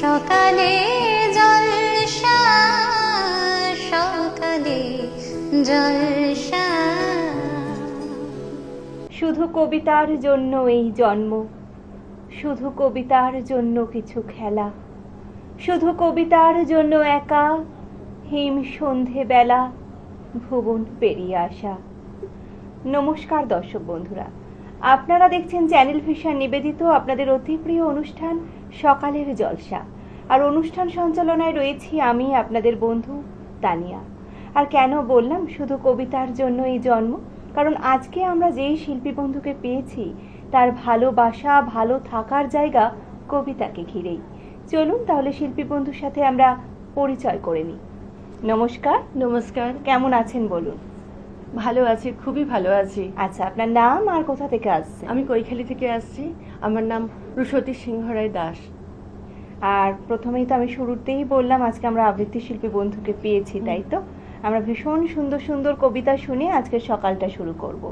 সকালে জলসা, সকালে জলসা। শুধু কবিতার জন্য এই জন্ম, শুধু কবিতার জন্য কিছু খেলা, শুধু কবিতার জন্য একা হিম সন্ধে বেলা ভুবন পেরিয়ে আসা। নমস্কার দর্শক বন্ধুরা, আপনারা দেখছেন চ্যানেল ভিশন নিবেদিত আপনাদের অতি প্রিয় অনুষ্ঠান সকালের জলসা। আর অনুষ্ঠান সঞ্চালনায় রয়েছি আমি আপনাদের বন্ধু তানিয়া। আর কেন বললাম শুধু কবিতার জন্য এই জন্ম, কারণ আজকে আমরা যেই শিল্পী বন্ধুকে পেয়েছি তার ভালোবাসা, ভালো থাকার জায়গা কবিতাকে ঘিরেই। চলুন তাহলে শিল্পী বন্ধুর সাথে আমরা পরিচয় করে নিই। নমস্কার। নমস্কার। কেমন আছেন বলুন? ভালো আছি, খুবই ভালো আছি। আচ্ছা, আপনার নাম আর কোথা থেকে আসছেন? আমি কৈখালি থেকে আসছি। আমার নাম রুশতী সিংহ রায় দাস। আর প্রথমেই তো আমি শুরুতেই বললাম আজকে আমরা আবৃত্তি শিল্পী বন্ধুকে পেয়েছি, তাই তো? আমরা ভীষণ সুন্দর সুন্দর কবিতা শুনে আজকে সকালটা শুরু করব।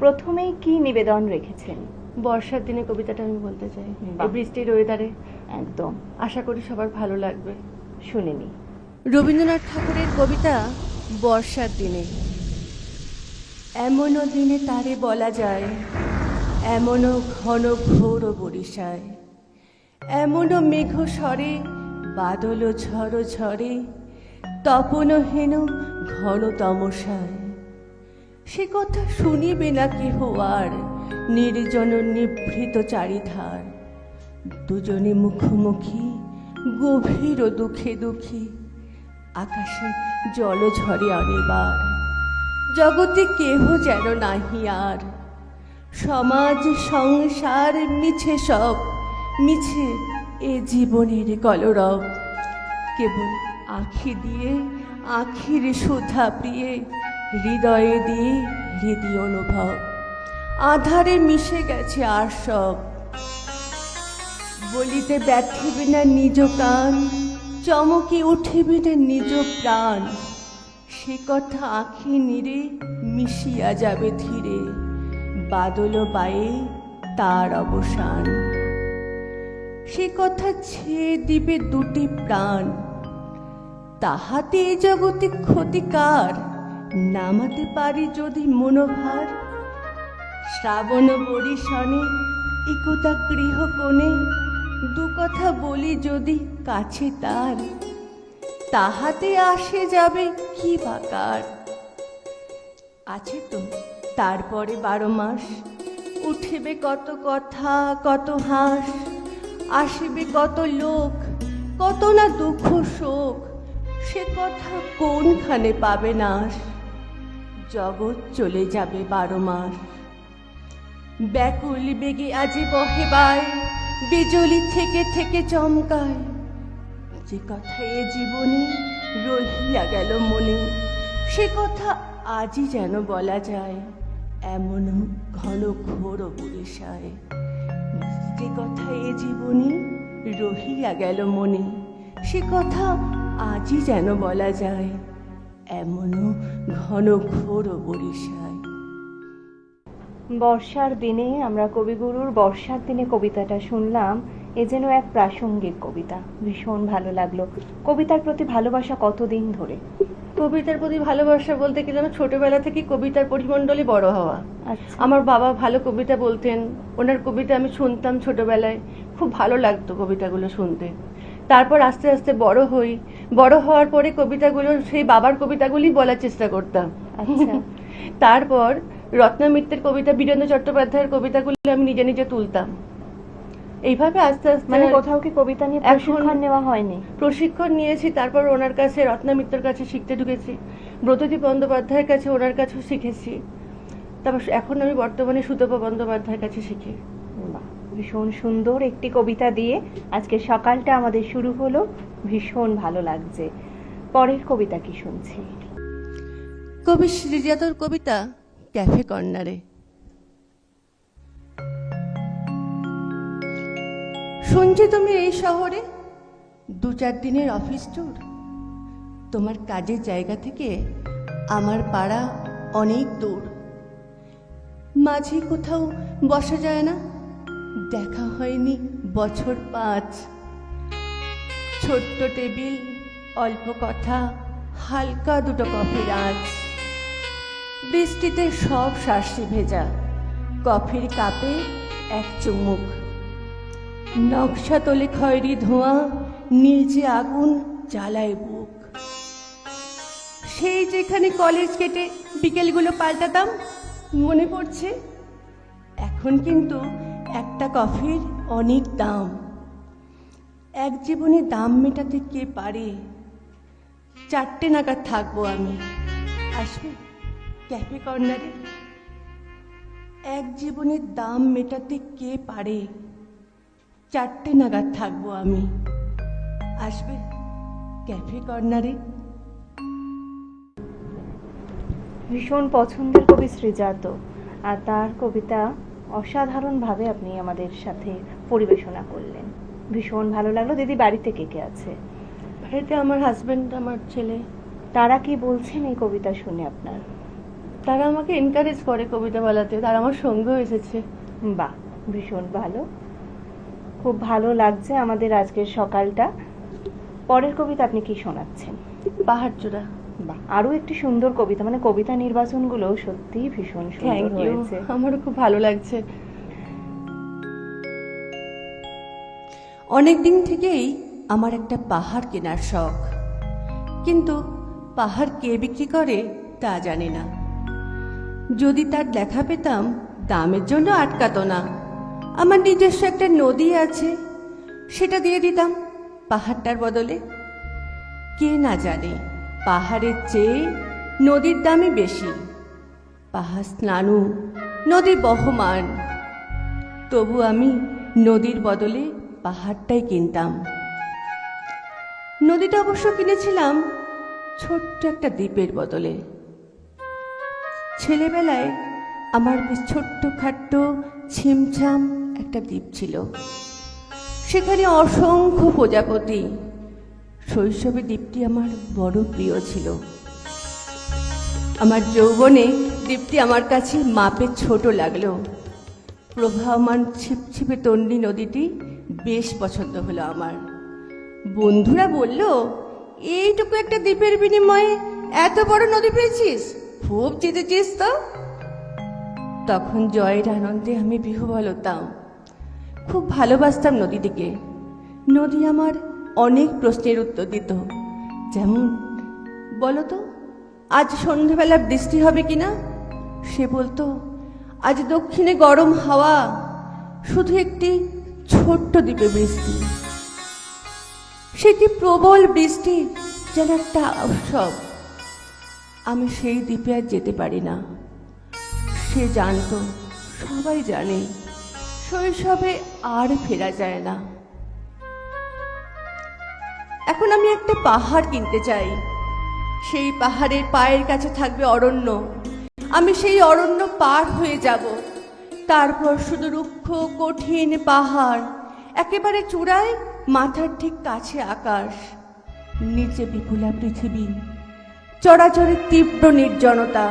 প্রথমেই কি নিবেদন রেখেছেন? বর্ষার দিনে কবিতাটা আমি বলতে চাই। বাহ। এই বৃষ্টির ওয়েদারে একদম, আশা করি সবার ভালো লাগবে। শুনে নি। রবীন্দ্রনাথ ঠাকুরের কবিতা বর্ষার দিনে। এমনও দিনে তারে বলা যায়, এমনও ঘন ঘোর বরিশায়, এমনও মেঘ স্বরে বাদল ঝড় ঝরে, তপন হেন ঘন তমসায়। সে কথা শুনিবে না কেহ আর, নির্জন নিভৃত চারিধার। দুজনে মুখোমুখি গভীর দুঃখে দুঃখী, আকাশে জল ঝরে অনিবার। জগতে কেহ যেন নাহি আর, সমাজ সংসার মিছে সব, মিছে এ জীবনের কলরব। কেবল আখি দিয়ে আখির সুধা প্রিয়ে, হৃদয়ে দিয়ে হৃদয় অনুভব। আধারে মিশে গেছে আর সব, বলিতে ব্যথিবে না নিজ কান, চমকে উঠিবে না নিজ প্রাণ। সে কথা আঁখি নিরে মিশিয়া যাবে ধীরে, বাদল বায়ে তার অবসান। সে কথা ছেয়ে দিবে দুটি প্রাণ, তাহাতে এ জগতে ক্ষতিকার। নামাতে পারি যদি মনোভার, শ্রাবণ বরিশনে একতা গৃহ কোণে, দু কথা বলি যদি কাছে তার, তাহাতে আসে যাবে কি বাকার। আছে তো তারপরে 12 মাস, উঠিবে কত কথা কত হাস, আসিবে কত লোক কত না দুঃখ শোক। সে কথা কোনখানে পাবে নাশ, জগৎ চলে যাবে 12 মাস। ব্যাকুল বেগে আজি বহে বায়, বিজলি থেকে থেকে চমকায়। যে কথা এ জীবনে রহিয়া গেল মনে, সে কথা আজই যেন বলা যায়, এমন ঘন ঘোর বরিশায়। যে কথা এ জীবনে রহিয়া গেল মনে, সে কথা আজই যেন বলা যায়, এমন ঘন ঘোর বরিশায়। বর্ষার দিনে আমরা কবিগুরুর বর্ষার দিনে কবিতাটা শুনলাম। এ যেন এক প্রাসঙ্গিক কবিতা, ভীষণ ভালো লাগলো। কবিতার প্রতি ভালোবাসা কতদিন ধরে? কবিতার প্রতি ভালোবাসা বলতে গেলে আমার ছোটবেলা থেকে কবিতার পরিমণ্ডলে বড় হওয়া। আচ্ছা। আমার বাবা ভালো কবিতা বলতেন, ওনার কবিতা আমি শুনতাম ছোটবেলায়, খুব ভালো লাগতো কবিতাগুলো শুনতে। তারপর আস্তে আস্তে বড় হই, বড় হওয়ার পরে কবিতাগুলো সেই বাবার কবিতাগুলি বলার চেষ্টা করতাম। আচ্ছা। তারপর রত্না মিত্রের কবিতা, বীরেন্দ্র চট্টোপাধ্যায়ের কবিতাগুলো আমি নিজে নিজে তুলতাম। এইভাবে আস্তে আস্তে মানে কোথাও কি কবিতা নিয়ে প্রশিক্ষণ নেওয়া হয়নি? প্রশিক্ষণ নিয়েছি, তারপর ওনার কাছে রত্না মিত্রের কাছে শিখতে ঢুকেছি, ব্রতদীপ বন্দ্যোপাধ্যায়ের কাছে ওনার কাছেও শিখেছি। তারপর এখন আমি বর্তমানে সুতপা বন্দ্যোপাধ্যায়ের কাছে শিখি। বাহ, ভীষণ সুন্দর একটি কবিতা দিয়ে আজকে সকালটা আমাদের শুরু হলো, ভীষণ ভালো লাগছে। পরের কবিতা কি শুনছি? কবি শ্রীজাতর কবিতা ক্যাফে কর্নারে। শুনছি তুমি এই শহরে 2-4 দিনের অফিস ট্যুর। তোমার কাজের জায়গা থেকে আমার পাড়া অনেক দূর, মাঝে কোথাও বসা যায় না, দেখা হয়নি বছর 5। ছোট্ট টেবিল, অল্প কথা, হালকা দুটো কফির আঁচ। বৃষ্টিতে সব শার্সি ভেজা, কফির কাপে এক চুমুক। নকশা তোলে খয়েরি ধোঁয়া, নীলচে আগুন জ্বালায় বুক। সেই যেখানে কলেজ কেটে বিকেলগুলো পাল্টাতাম, মনে পড়ছে। এখন কিন্তু একটা কফির অনেক দাম। এক জীবনে দাম মেটাতে কে পারে? 4টে নাগাদ থাকবো আমি, আসবে ক্যাফে কর্নারে? এক জীবনের দাম মেটাতে কে পারে? 4টে নাগাদ থাকবো আমি, আসবে ক্যাফে কর্নারে? ভীষণ পছন্দের কবি শ্রীজাত, আর তার কবিতা অসাধারণভাবে আপনি আমাদের সাথে পরিবেশনা করলেন। ভীষণ ভালো লাগলো। দিদি, বাড়িতে কে কে আছে? বাড়িতে আমার হাজবেন্ড, আমার ছেলে। তারা কি বলছেন এই কবিতা শুনে আপনার? তারা আমাকে এনকারেজ করে কবিতা বলাতে, তারা আমার সঙ্গেও এসেছে। বাহ, ভীষণ ভালো। খুব ভালো লাগছে আমাদের আজকের সকালটা। পরের কবিতা আপনি কি শোনাচ্ছেন? পাহাড় চূড়া। বাহ, আরো একটি সুন্দর কবিতা। মানে কবিতা নির্বাচনগুলো সত্যিই ভীষণ সুন্দর থ্যাংক ইউ, হয়েছে। আমারও খুব ভালো লাগছে। অনেক দিন থেকেই আমার একটা পাহাড় কেনার শখ, কিন্তু পাহাড় কে বিক্রি করে তা জানি না। যদি তার দেখা পেতাম, দামের জন্য আটকাতো না। আমার নিজস্ব একটা নদী আছে, সেটা দিয়ে দিতাম পাহাড়টার বদলে। কে না জানে পাহাড়ের চেয়ে নদীর দামই বেশি। পাহাড় স্নানু, নদী বহমান, তবু আমি নদীর বদলে পাহাড়টাই কিনতাম। নদীটা অবশ্য কিনেছিলাম ছোট্ট একটা দ্বীপের বদলে। ছেলেবেলায় আমার বেশ ছোট্ট খাট্ট ছিমছাম একটা দ্বীপ ছিল, সেখানে অসংখ্য প্রজাপতি। শৈশবে দ্বীপটি আমার বড় প্রিয় ছিল। আমার যৌবনে দ্বীপটি আমার কাছে মাপে ছোট লাগলো। প্রবাহমান ছিপছিপে তন্ডী নদীটি বেশ পছন্দ হলো আমার। বন্ধুরা বলল, এইটুকু একটা দ্বীপের বিনিময়ে এত বড় নদী পেয়েছিস, খুব জিতেছিস তো। তখন জয়ের আনন্দে আমি বিহ্বল হতাম। খুব ভালোবাসতাম নদীটিকে। নদী আমার অনেক প্রশ্নের উত্তর দিত, যেমন, বলো তো আজ সন্ধ্যেবেলা বৃষ্টি হবে কিনা? সে বলতো, আজ দক্ষিণে গরম হাওয়া, শুধু একটি ছোট্ট দ্বীপে বৃষ্টি। সেটি প্রবল বৃষ্টি, যেন একটা উৎসব। আমি সেই দ্বীপে আর যেতে পারি না। সে জানতো, সবাই জানে, শৈশবে আর ফেরা যায় না। এখন আমি একটা পাহাড় কিনতে চাই। সেই পাহাড়ের পায়ের কাছে থাকবে অরণ্য। আমি সেই অরণ্য পার হয়ে যাব। তারপর শুধু রুক্ষ কঠিন পাহাড়, একেবারে চূড়ায় মাথার ঠিক কাছে আকাশ, নিচে বিপুলা পৃথিবী, চরাচরের তীব্র নির্জনতা।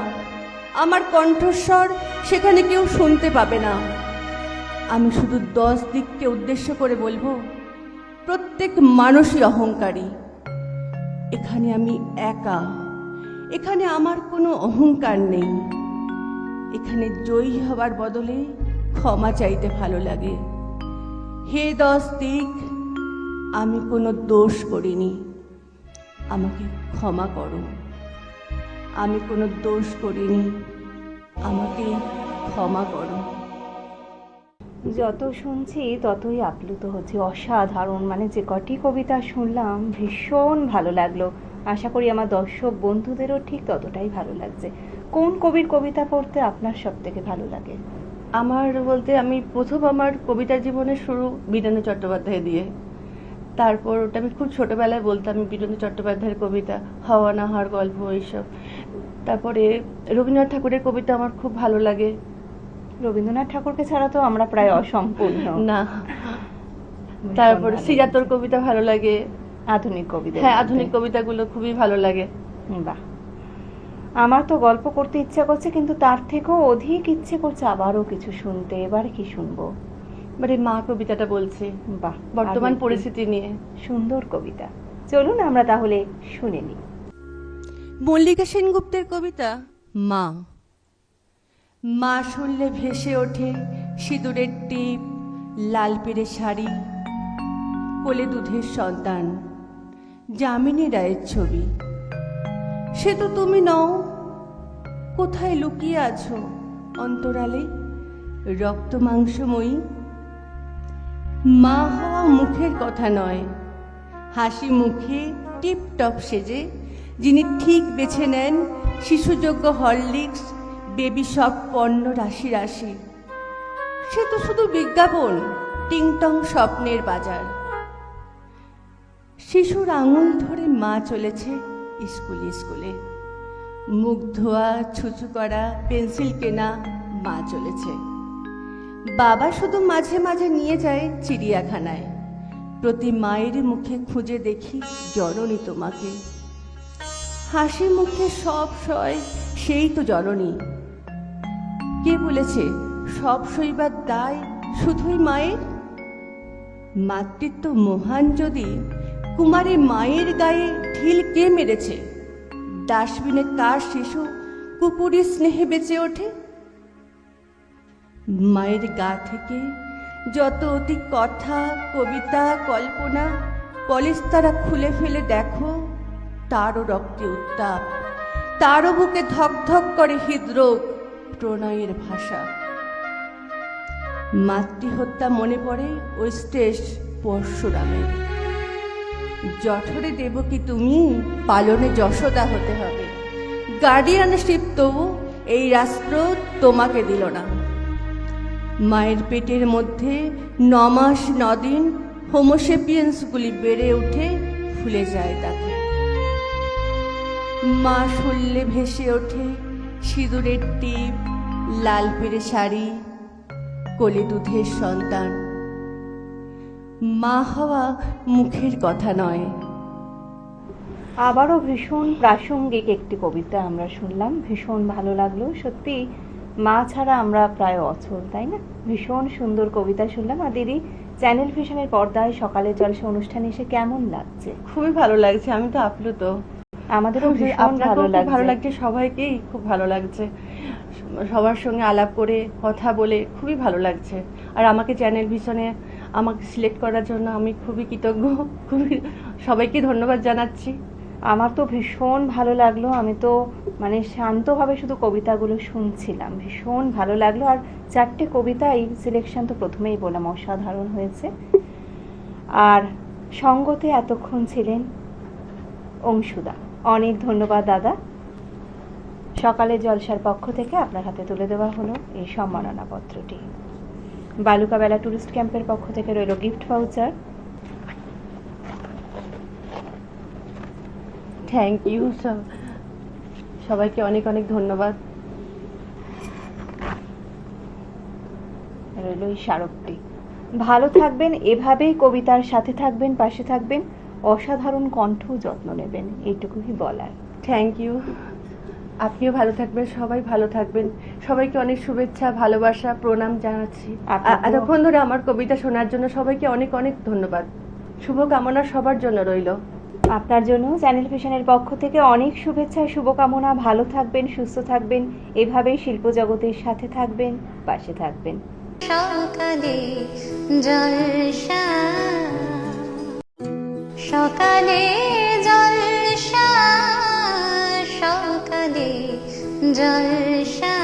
আমার কণ্ঠস্বর সেখানে কেউ শুনতে পাবে না। আমি শুধু 10 দিককে উদ্দেশ্য করে বলবো, প্রত্যেক মানুষই অহংকারী। এখানে আমি একা। এখানে আমার কোনো অহংকার নেই। এখানে জয়ী হবার বদলে ক্ষমা চাইতে ভালো লাগে। হে 10 দিক, আমি কোনো দোষ করিনি, আমাকে ক্ষমা করো। আমি কোনো দোষ করিনি, আমাকে ক্ষমা করো। যত শুনছি ততই আপ্লুত হচ্ছি। অসাধারণ, মানে যে কটি কবিতা শুনলাম ভীষণ ভালো লাগলো। আশা করি আমার দর্শক বন্ধুদেরও ঠিক ততটাই ভালো লাগছে। কোন কবির কবিতা পড়তে আপনার সব থেকে ভালো লাগে? আমার বলতে, আমি প্রথম আমার কবিতা জীবনের শুরু বীরেন্দ্র চট্টোপাধ্যায় দিয়ে। তারপর ওটা আমি খুব ছোটবেলায় বলতাম, বীরেন্দ্র চট্টোপাধ্যায়ের কবিতা, হওয়া না হওয়ার গল্প, এইসব। তারপরে রবীন্দ্রনাথ ঠাকুরের কবিতা আমার খুব ভালো লাগে। রবীন্দ্রনাথ ঠাকুরকে ছাড়া তো আমরা প্রায় অসম্পূর্ণ। না। তারপরে শ্রীজাতর কবিতা ভালো লাগে। আধুনিক কবিতা? হ্যাঁ, আধুনিক কবিতাগুলো খুবই ভালো লাগে। বাহ, আমার তো গল্প করতে ইচ্ছা করছে, কিন্তু তার থেকেও অধিক ইচ্ছে করছে আবারও কিছু শুনতে। এবারে কি শুনবো? মানে মা কবিতাটা বলছি বাহ, বর্তমান আরেকটি পরিস্থিতি নিয়ে। সুন্দর কবিতা। চলুন আমরা তাহলে শুনে নিই। মল্লিকা সেনগুপ্তের কবিতা মা। মা শুনলে ভেসে ওঠে সিঁদুরের টিপ, লাল পেড়ে শাড়ি, কোলে দুধের সন্তান, যামিনী রায়ের ছবি। সে তো তুমি নও, কোথায় লুকিয়ে আছো অন্তরালে রক্ত মাংসময়ী। মা হওয়া মুখের কথা নয়, হাসি মুখে টিপটপ সেজে যিনি ঠিক বেছে নেন শিশুযোগ্য হরলিক্স, বেবি সব পণ্য রাশি রাশি। সে তো শুধু বিজ্ঞাপন, টিংটং স্বপ্নের বাজার। শিশুর আঙুল ধরে মা চলেছে স্কুলে স্কুলে, মুখ ধোয়া, ছুঁচু করা, পেন্সিল কেনা, মা চলেছে। বাবা শুধু মাঝে মাঝে নিয়ে যায় চিড়িয়াখানায়, প্রতি মায়ের মুখে খুঁজে দেখি জননী তোমাকে। হাসি মুখে সব সয় সেই তো জননী। কে বলেছে সব সইবার দায় শুধুই মায়ের? মাতৃত্ব মহান যদি, কুমারী মায়ের গায়ে ঢিল কে মেরেছে? ডাস্টবিনে কার শিশু কুকুরের স্নেহে বেঁচে ওঠে? মায়ের গা থেকে যত অতি কথা, কবিতা, কল্পনা পলিস্তারা খুলে ফেলে দেখো, তারও রক্তে উত্তাপ, তারও বুকে ধক ধক করে হৃদরোগ, প্রণয়ের ভাষা। মাতৃহত্যা মনে পড়ে ওয়েস্টেজ পরশুরামের। জঠরে দেব কি তুমি, পালনে যশোদা হতে হবে। গার্ডিয়ানশিপ তবু এই রাষ্ট্র তোমাকে দিল না। মায়ের পেটের মধ্যে 9 মাস 9 দিন হোমোসেপিয়েন্সগুলি বেড়ে উঠে ফুলে যায় তাকে। মা শুনলে ভেসে ওঠে সিঁদুরের টিপ, লাল পেড়ে শাড়ি, কোলে দুধের সন্তান। মা হওয়া মুখের কথা নয়। আবারও ভীষণ প্রাসঙ্গিক একটি কবিতা আমরা শুনলাম, ভীষণ ভালো লাগলো। সত্যি মা ছাড়া আমরা প্রায় অচল, তাই না? ভীষণ সুন্দর কবিতা শুনলাম। আর দিদি, চ্যানেল ভিশনের পর্দায় সকালের জলসা অনুষ্ঠানে এসে কেমন লাগছে? খুবই ভালো লাগছে, আমি তো আপ্লুত। আমাদেরও ভীষণ ভালো ভালো লাগছে। লাগছে, সবাইকেই খুব ভালো লাগছে। সবার সঙ্গে আলাপ করে কথা বলে খুবই ভালো লাগছে। আর আমাকে চ্যানেল ভিশনে আমাকে সিলেক্ট করার জন্য আমি খুবই কৃতজ্ঞ। খুবই সবাইকে ধন্যবাদ জানাচ্ছি। আমার তো ভীষণ ভালো লাগলো। আমি তো মানে শান্তভাবে শুধু কবিতাগুলো শুনছিলাম, ভীষণ ভালো লাগলো। আর 4টে কবিতাই সিলেকশন তো প্রথমেই বললাম অসাধারণ হয়েছে। আর সঙ্গতে এতক্ষণ ছিলেন অংশুদা। অনেক ধন্যবাদ দাদা। সকালে জলসার পক্ষ থেকে আপনার হাতে তুলে দেওয়া হলো এই সম্মাননা পত্রটি। বালুকাবেলা টুরিস্ট ক্যাম্পের পক্ষ থেকে রইল গিফট ভাউচার। থ্যাংক ইউ, সবাইকে অনেক অনেক ধন্যবাদ। রইল এই স্মারকটি। ভালো থাকবেন, এভাবেই কবিতার সাথে থাকবেন, পাশে থাকবেন, অসাধারণ কণ্ঠ যত্ন নেবেন, এইটুকুই বলার। Thank you. আপনিও ভালো থাকবেন, সবাই ভালো থাকবেন। সবাইকে অনেক শুভেচ্ছা, ভালোবাসা, প্রণাম জানাচ্ছি। আপনাকেও। এতক্ষণ ধরে আমার কবিতা শোনার জন্য সবাইকে অনেক অনেক ধন্যবাদ। শুভকামনা সবার জন্য রইল। আপনার জন্য চ্যানেল ভিশনের পক্ষ থেকে অনেক শুভেচ্ছা, শুভকামনা। ভালো থাকবেন, সুস্থ থাকবেন, এভাবেই শিল্প জগতের সাথে থাকবেন, পাশে থাকবেন। সকালে জলসা, সকালে জলসা, সকালে জলসা।